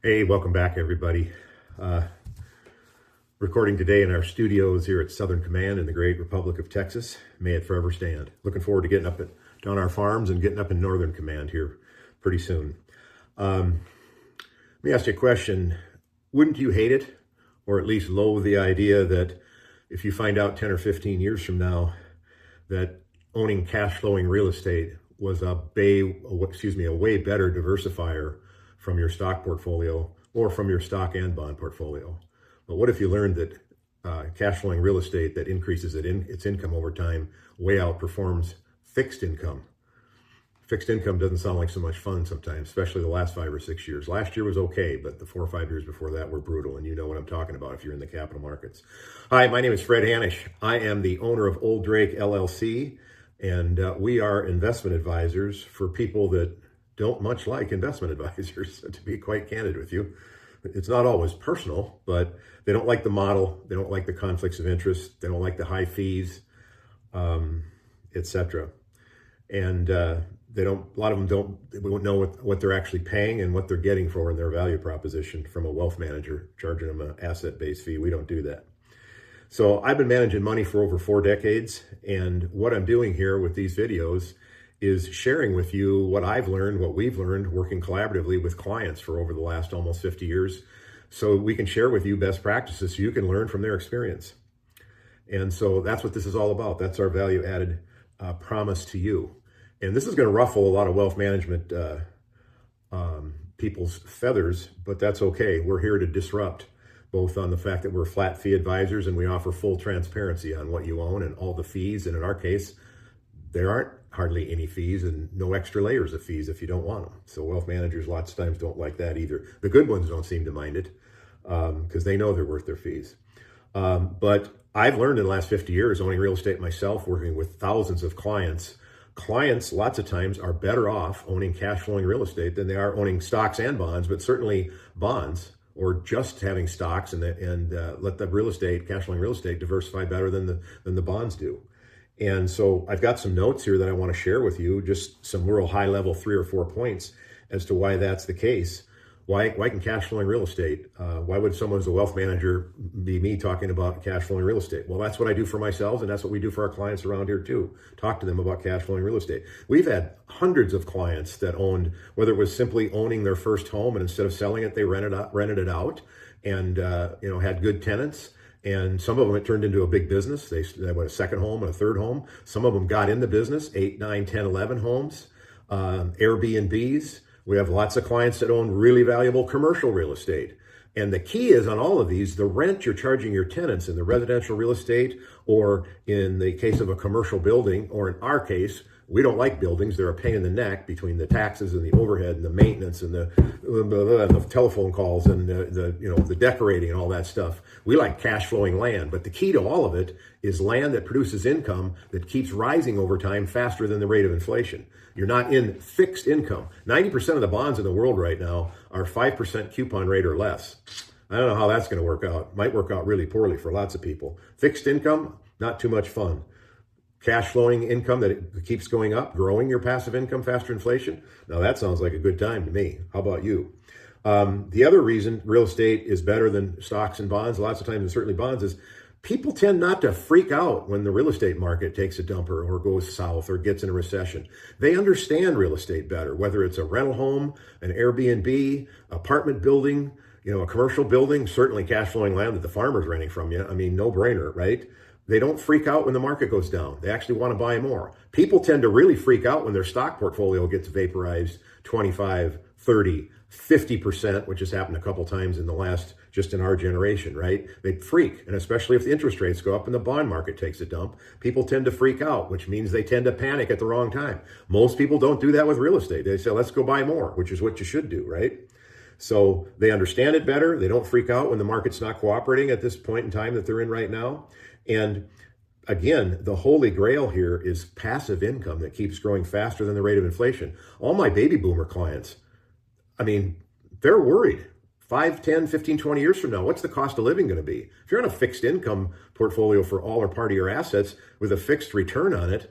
Hey, welcome back, everybody. Recording today in our studios here at Southern Command in the great Republic of Texas. May it forever stand. Looking forward to getting up down our farms and getting up in Northern Command here pretty soon. Let me ask you a question. Wouldn't you hate it, or at least loathe the idea that if you find out 10 or 15 years from now that owning cash flowing real estate was a way better diversifier from your stock portfolio or from your stock and bond portfolio? But what if you learned that cash flowing real estate that increases its income over time way outperforms fixed income? Fixed income doesn't sound like so much fun sometimes, especially the last 5 or 6 years. Last year was okay, but the 4 or 5 years before that were brutal, and you know what I'm talking about if you're in the capital markets. Hi, my name is Fred Hanisch. I am the owner of Old Drake LLC, and we are investment advisors for people that don't much like investment advisors, to be quite candid with you. It's not always personal, but they don't like the model. They don't like the conflicts of interest. They don't like the high fees, etc. And they don't. A lot of them won't know what they're actually paying and what they're getting for in their value proposition from a wealth manager charging them an asset-based fee. We don't do that. So I've been managing money for over 4 decades, and what I'm doing here with these videos is sharing with you what I've learned, what we've learned working collaboratively with clients for over the last almost 50 years, so we can share with you best practices so you can learn from their experience. And so that's what this is all about. That's our value added promise to you. And this is going to ruffle a lot of wealth management people's feathers, but that's okay. We're here to disrupt, both on the fact that we're flat fee advisors and we offer full transparency on what you own and all the fees. And in our case, there aren't hardly any fees and no extra layers of fees if you don't want them. So wealth managers lots of times don't like that either. The good ones don't seem to mind it because they know they're worth their fees. But I've learned in the last 50 years owning real estate myself, working with thousands of clients. Clients lots of times are better off owning cash flowing real estate than they are owning stocks and bonds, but certainly bonds, or just having stocks and let the real estate, cash flowing real estate, diversify better than the bonds do. And so I've got some notes here that I want to share with you, just some real high level 3 or 4 points as to why that's the case. Why can cash flowing real estate, why would someone as a wealth manager be me talking about cash flowing real estate? Well, that's what I do for myself, and that's what we do for our clients around here too. Talk to them about cash flowing real estate. We've had hundreds of clients that owned, whether it was simply owning their first home and instead of selling it, they rented it out and had good tenants. And some of them, it turned into a big business. They had a second home and a third home. Some of them got in the business, 8, 9, 10, 11 homes, Airbnbs. We have lots of clients that own really valuable commercial real estate. And the key is on all of these, the rent you're charging your tenants in the residential real estate, or in the case of a commercial building, or in our case, we don't like buildings. They're a pain in the neck between the taxes and the overhead and the maintenance and the telephone calls and the decorating and all that stuff. We like cash flowing land, but the key to all of it is land that produces income that keeps rising over time faster than the rate of inflation. You're not in fixed income. 90% of the bonds in the world right now are 5% coupon rate or less. I don't know how that's going to work out. Might work out really poorly for lots of people. Fixed income, not too much fun. Cash flowing income that it keeps going up, growing your passive income faster than inflation. Now that sounds like a good time to me. How about you? The other reason real estate is better than stocks and bonds, lots of times, and certainly bonds, is people tend not to freak out when the real estate market takes a dumper or goes south or gets in a recession. They understand real estate better, whether it's a rental home, an Airbnb, apartment building, a commercial building, certainly cash flowing land that the farmer's renting from you. I mean, no brainer, right? They don't freak out when the market goes down. They actually want to buy more. People tend to really freak out when their stock portfolio gets vaporized 25, 30, 50%, which has happened a couple times just in our generation, right? They freak, and especially if the interest rates go up and the bond market takes a dump, people tend to freak out, which means they tend to panic at the wrong time. Most people don't do that with real estate. They say, let's go buy more, which is what you should do, right? So they understand it better. They don't freak out when the market's not cooperating at this point in time that they're in right now. And again, the holy grail here is passive income that keeps growing faster than the rate of inflation. All my baby boomer clients, they're worried. 5, 10, 15, 20 years from now, what's the cost of living going to be? If you're on a fixed income portfolio for all or part of your assets with a fixed return on it,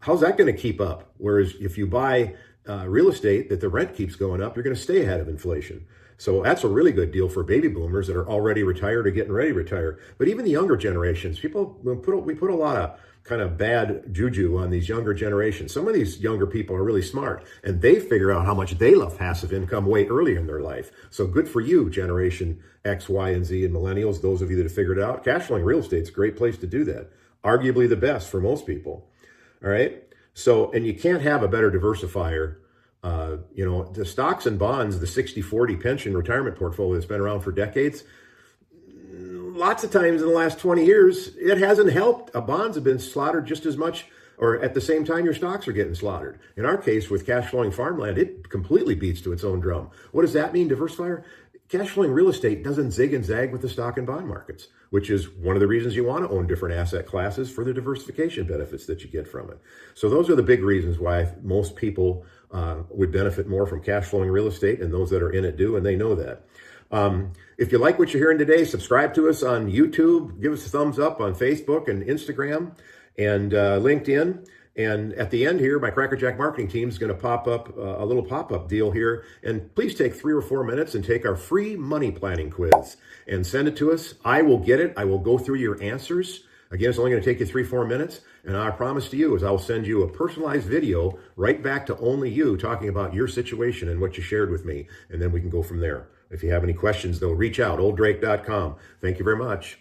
how's that going to keep up? Whereas if you buy real estate that the rent keeps going up, you're going to stay ahead of inflation. So that's a really good deal for baby boomers that are already retired or getting ready to retire. But even the younger generations, we put a lot of kind of bad juju on these younger generations. Some of these younger people are really smart, and they figure out how much they love passive income way earlier in their life. So good for you, Generation X, Y, and Z, and millennials, those of you that have figured it out. Cash flowing real estate is a great place to do that. Arguably the best for most people. All right. So, and you can't have a better diversifier. The stocks and bonds, the 60-40 pension retirement portfolio that's been around for decades, lots of times in the last 20 years, it hasn't helped. Bonds have been slaughtered just as much, or at the same time your stocks are getting slaughtered. In our case, with cash flowing farmland, it completely beats to its own drum. What does that mean, diversifier? Cash flowing real estate doesn't zig and zag with the stock and bond markets, which is one of the reasons you want to own different asset classes for the diversification benefits that you get from it. So those are the big reasons why most people would benefit more from cash flowing real estate, and those that are in it do, and they know that. If you like what you're hearing today, subscribe to us on YouTube, give us a thumbs up on Facebook and Instagram and LinkedIn. And at the end here, my Crackerjack marketing team is going to pop up a little pop-up deal here. And please take 3 or 4 minutes and take our free money planning quiz and send it to us. I will get it. I will go through your answers. Again, it's only going to take you 3-4 minutes. And our promise to you is I'll send you a personalized video right back to only you talking about your situation and what you shared with me. And then we can go from there. If you have any questions, though, reach out, olddrake.com. Thank you very much.